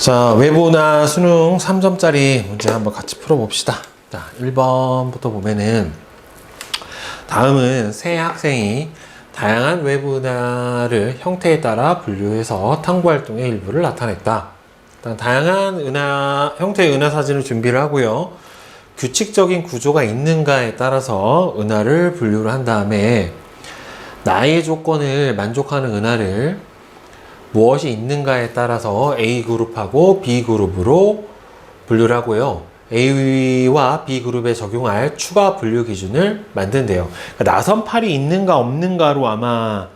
자, 외부나 수능 3점짜리 문제 한번 같이 풀어봅시다. 자, 1번부터 보면은 다음은 새 학생이 다양한 외부은하를 형태에 따라 분류해서 탐구활동의 일부를 나타냈다. 일단 다양한 형태의 은하 사진을 준비를 하고요. 규칙적인 구조가 있는가에 따라서 은하를 분류를 한 다음에 나의 조건을 만족하는 은하를 무엇이 있는가에 따라서 A그룹하고 B그룹으로 분류를 하고요. A와 B그룹에 적용할 추가 분류 기준을 만든대요. 그러니까 나선팔이 있는가 없는가로 아마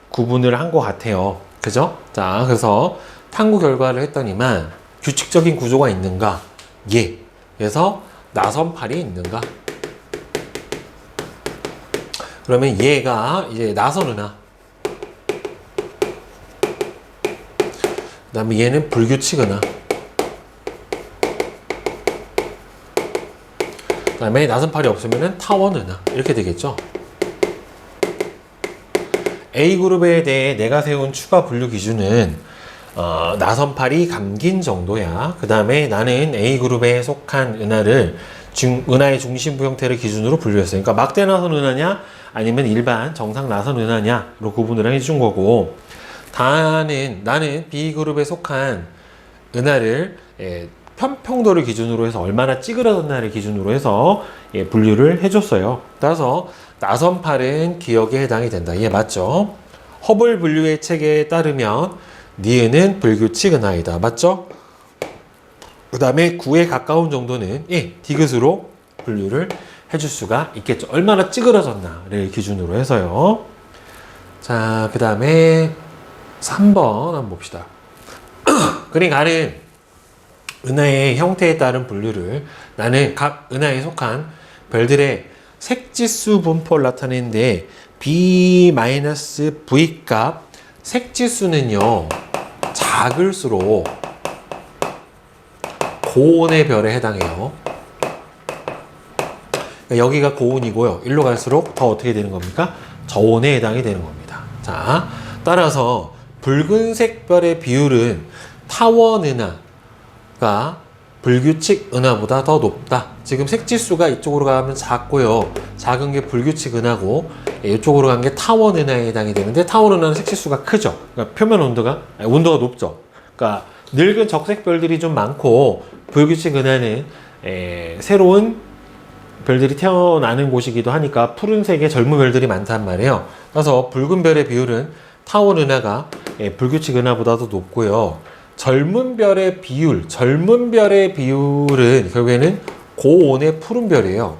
구분을 한 것 같아요. 그죠? 자, 그래서 탐구 결과를 했더니만 규칙적인 구조가 있는가? 예. 그래서 나선팔이 있는가? 그러면 얘가 이제 나선은하. 그 다음에 얘는 불규칙 은하. 그 다음에 나선팔이 없으면 타원 은하. 이렇게 되겠죠. A그룹에 대해 내가 세운 추가 분류 기준은 나선팔이 감긴 정도야. 그 다음에 나는 A그룹에 속한 은하를 은하의 중심부 형태를 기준으로 분류했어요. 그러니까 막대 나선 은하냐 아니면 일반 정상 나선 은하냐로 구분을 해준 거고, 나는 B그룹에 속한 은하를 편평도를 기준으로 해서 얼마나 찌그러졌나를 기준으로 해서 분류를 해줬어요. 따라서 나선팔은 기억에 해당이 된다. 이해 맞죠? 허블 분류의 체계에 따르면 니은은 불규칙 은하이다. 맞죠? 그 다음에 9에 가까운 정도는 디귿으로 분류를 해줄 수가 있겠죠. 얼마나 찌그러졌나를 기준으로 해서요. 자, 그 다음에 3번 한번 봅시다. 그러니까 나는 은하의 형태에 따른 분류를 나는 각 은하에 속한 별들의 색지수 분포를 나타내는데 B-V 값 색지수는요 작을수록 고온의 별에 해당해요. 그러니까 여기가 고온이고요. 일로 갈수록 더 어떻게 되는 겁니까? 저온에 해당이 되는 겁니다. 자, 따라서 붉은색 별의 비율은 타원 은하가 불규칙 은하보다 더 높다. 지금 색지수가 이쪽으로 가면 작고요. 작은 게 불규칙 은하고 이쪽으로 간 게 타원 은하에 해당이 되는데, 타원 은하는 색지수가 크죠. 그러니까 표면 온도가 높죠. 그러니까 늙은 적색 별들이 좀 많고, 불규칙 은하는 새로운 별들이 태어나는 곳이기도 하니까 푸른색의 젊은 별들이 많단 말이에요. 그래서 붉은 별의 비율은 타원 은하가 불규칙 은하보다도 높고요. 젊은 별의 비율은 결국에는 고온의 푸른 별이에요.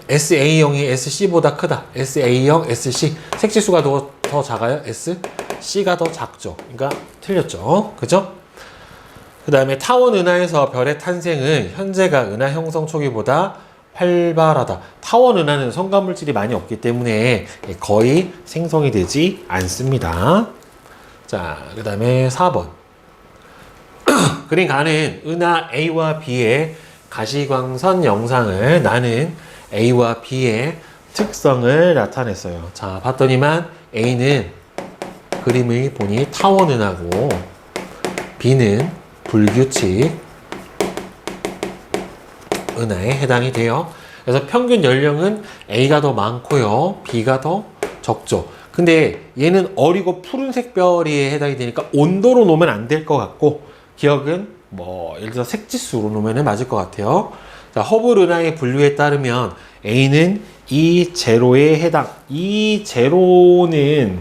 SA형이 SC보다 크다. SA형, SC. 색지수가 더 작아요. SC가 더 작죠. 그러니까 틀렸죠. 그죠? 그 다음에 타원 은하에서 별의 탄생은 현재가 은하 형성 초기보다 활발하다. 타원 은하는 성간물질이 많이 없기 때문에 거의 생성이 되지 않습니다. 자, 그 다음에 4번. 그러니까 나는 은하 A와 B의 가시광선 영상을 나는 A와 B의 특성을 나타냈어요. 자, 봤더니만 A는 그림을 보니 타원 은하고 B는 불규칙 은하에 해당이 돼요. 그래서 평균 연령은 A가 더 많고요. B가 더 적죠. 근데 얘는 어리고 푸른색 별이 해당이 되니까 온도로 놓으면 안 될 것 같고, 기억은 예를 들어 색지수로 놓으면 맞을 것 같아요. 자, 허블 은하의 분류에 따르면 A는 E0에 해당. E0는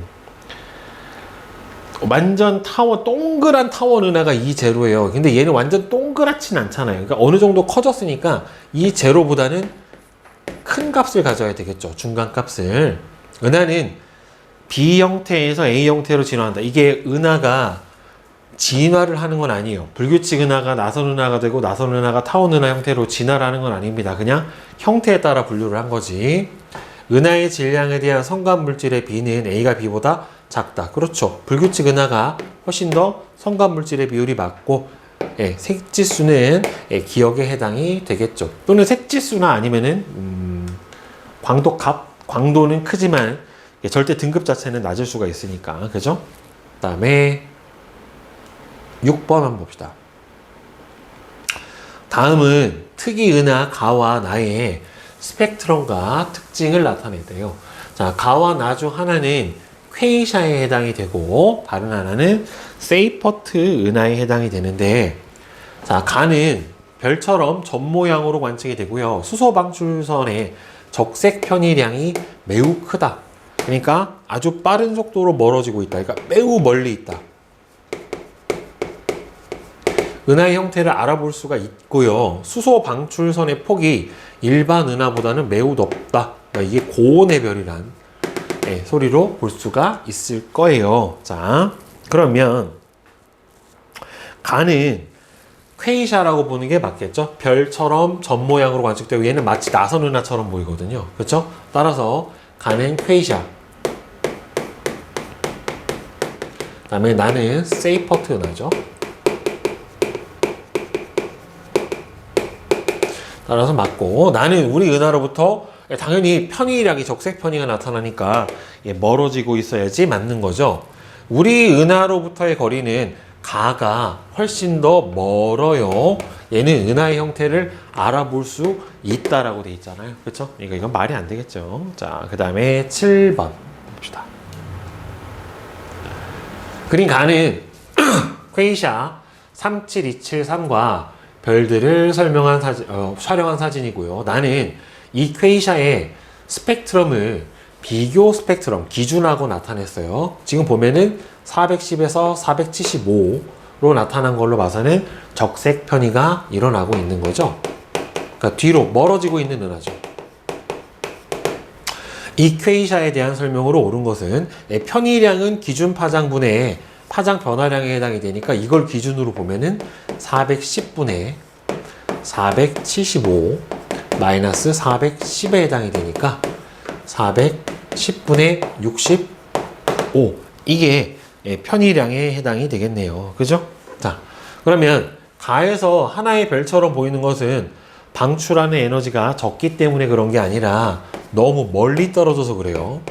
완전 동그란 타원 은하가 E0예요. 근데 얘는 완전 동그랗진 않잖아요. 그러니까 어느 정도 커졌으니까 E0보다는 큰 값을 가져야 되겠죠. 중간 값을. 은하는 B 형태에서 A 형태로 진화한다. 이게 은하가 진화를 하는 건 아니에요. 불규칙 은하가 나선 은하가 되고 나선 은하가 타원 은하 형태로 진화를 하는 건 아닙니다. 그냥 형태에 따라 분류를 한 거지. 은하의 질량에 대한 성간물질의 B는 A가 B보다 작다. 그렇죠. 불규칙 은하가 훨씬 더 성간물질의 비율이 많고, 색지수는 기억에 해당이 되겠죠. 또는 색지수나 아니면은 광도는 크지만 절대 등급 자체는 낮을 수가 있으니까. 그죠? 다음에 6번 한번 봅시다. 다음은 특이 은하 가와 나의 스펙트럼과 특징을 나타내대요. 자, 가와 나 중 하나는 퀘이샤에 해당이 되고 다른 하나는 세이퍼트 은하에 해당이 되는데, 자, 가는 별처럼 점 모양으로 관측이 되고요. 수소 방출선의 적색 편의량이 매우 크다. 그러니까 아주 빠른 속도로 멀어지고 있다. 그러니까 매우 멀리 있다. 은하의 형태를 알아볼 수가 있고요. 수소 방출선의 폭이 일반 은하보다는 매우 높다. 그러니까 이게 고온의 별이란 소리로 볼 수가 있을 거예요. 자, 그러면 가는 퀘이샤라고 보는 게 맞겠죠? 별처럼 점 모양으로 관측되고 얘는 마치 나선 은하처럼 보이거든요. 그렇죠? 따라서 가는 퀘이샤. 그 다음에 나는 세이퍼트 은하죠. 따라서 맞고, 나는 우리 은하로부터 당연히 편의량이 적색 편의가 나타나니까 멀어지고 있어야지 맞는 거죠. 우리 은하로부터의 거리는 가가 훨씬 더 멀어요. 얘는 은하의 형태를 알아볼 수 있다라고 돼 있잖아요. 그렇죠? 이건 말이 안 되겠죠. 자, 그 다음에 7번 봅시다. 그린 가는 퀘이샤 37273과 별들을 설명한 촬영한 사진이고요. 나는 이 퀘이샤의 스펙트럼을 비교 스펙트럼 기준하고 나타냈어요. 지금 보면은 410에서 475로 나타난 걸로 봐서는 적색 편의가 일어나고 있는 거죠. 그러니까 뒤로 멀어지고 있는 은하죠. 이 퀘이샤에 대한 설명으로 옳은 것은 편의량은 기준 파장분의 파장 변화량에 해당이 되니까 이걸 기준으로 보면은 410분의 475 마이너스 410에 해당이 되니까 410분의 65 이게 편의량에 해당이 되겠네요. 그죠? 자, 그러면 가에서 하나의 별처럼 보이는 것은 방출하는 에너지가 적기 때문에 그런 게 아니라 너무 멀리 떨어져서 그래요.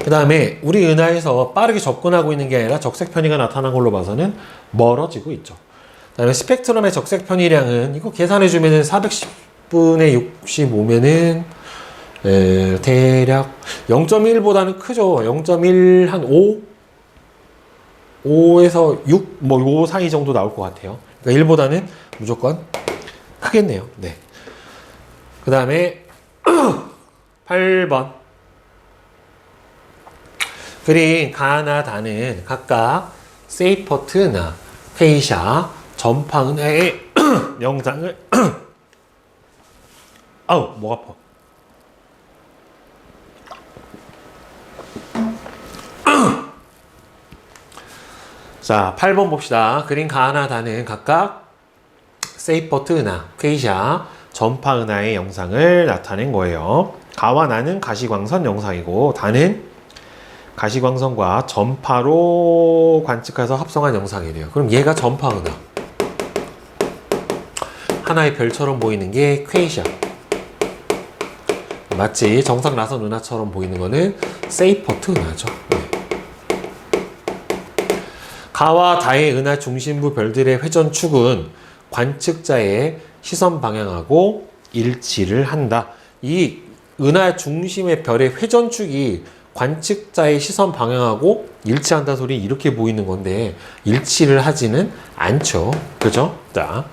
그 다음에 우리 은하에서 빠르게 접근하고 있는 게 아니라 적색 편의가 나타난 걸로 봐서는 멀어지고 있죠. 그 다음에 스펙트럼의 적색 편의량은 이거 계산해주면은 410분의 65면은 대략 0.1보다는 크죠. 0.1 한 5? 5에서 6? 뭐 요 사이 정도 나올 것 같아요. 그러니까 1보다는 무조건 크겠네요. 네. 그 다음에 8번. 그린 가나 다는 각각 세이퍼트나 퀘이샤 전파 은하의 영상을 아우 목 아파. 자, 8번 봅시다. 그린 가나 다는 각각 세이퍼트 은하, 퀘이샤 전파 은하의 영상을 나타낸 거예요. 가와 나는 가시광선 영상이고 다는 가시광선과 전파로 관측해서 합성한 영상이래요. 그럼 얘가 전파 은하. 하나의 별처럼 보이는 게 퀘이샤. 마치 정상 나선 은하처럼 보이는 거는 세이퍼트 은하죠. 네. 가와 다의 은하 중심부 별들의 회전축은 관측자의 시선 방향하고 일치를 한다. 이 은하 중심의 별의 회전축이 관측자의 시선 방향하고 일치한다 소리 이렇게 보이는 건데 일치를 하지는 않죠. 그죠? 자,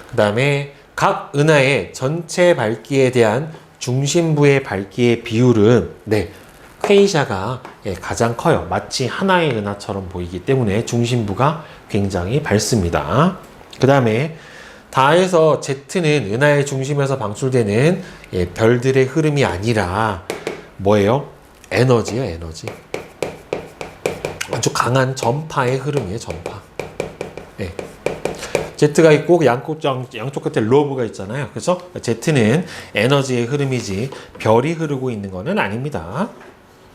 그 다음에 각 은하의 전체 밝기에 대한 중심부의 밝기의 비율은 퀘이샤가 가장 커요. 마치 하나의 은하처럼 보이기 때문에 중심부가 굉장히 밝습니다. 그 다음에 다에서 Z는 은하의 중심에서 방출되는 별들의 흐름이 아니라 뭐예요? 에너지예요, 에너지. 아주 강한 전파의 흐름이에요, 전파. 네. Z가 있고 양쪽 끝에 로브가 있잖아요. 그래서 Z는 에너지의 흐름이지 별이 흐르고 있는 것은 아닙니다.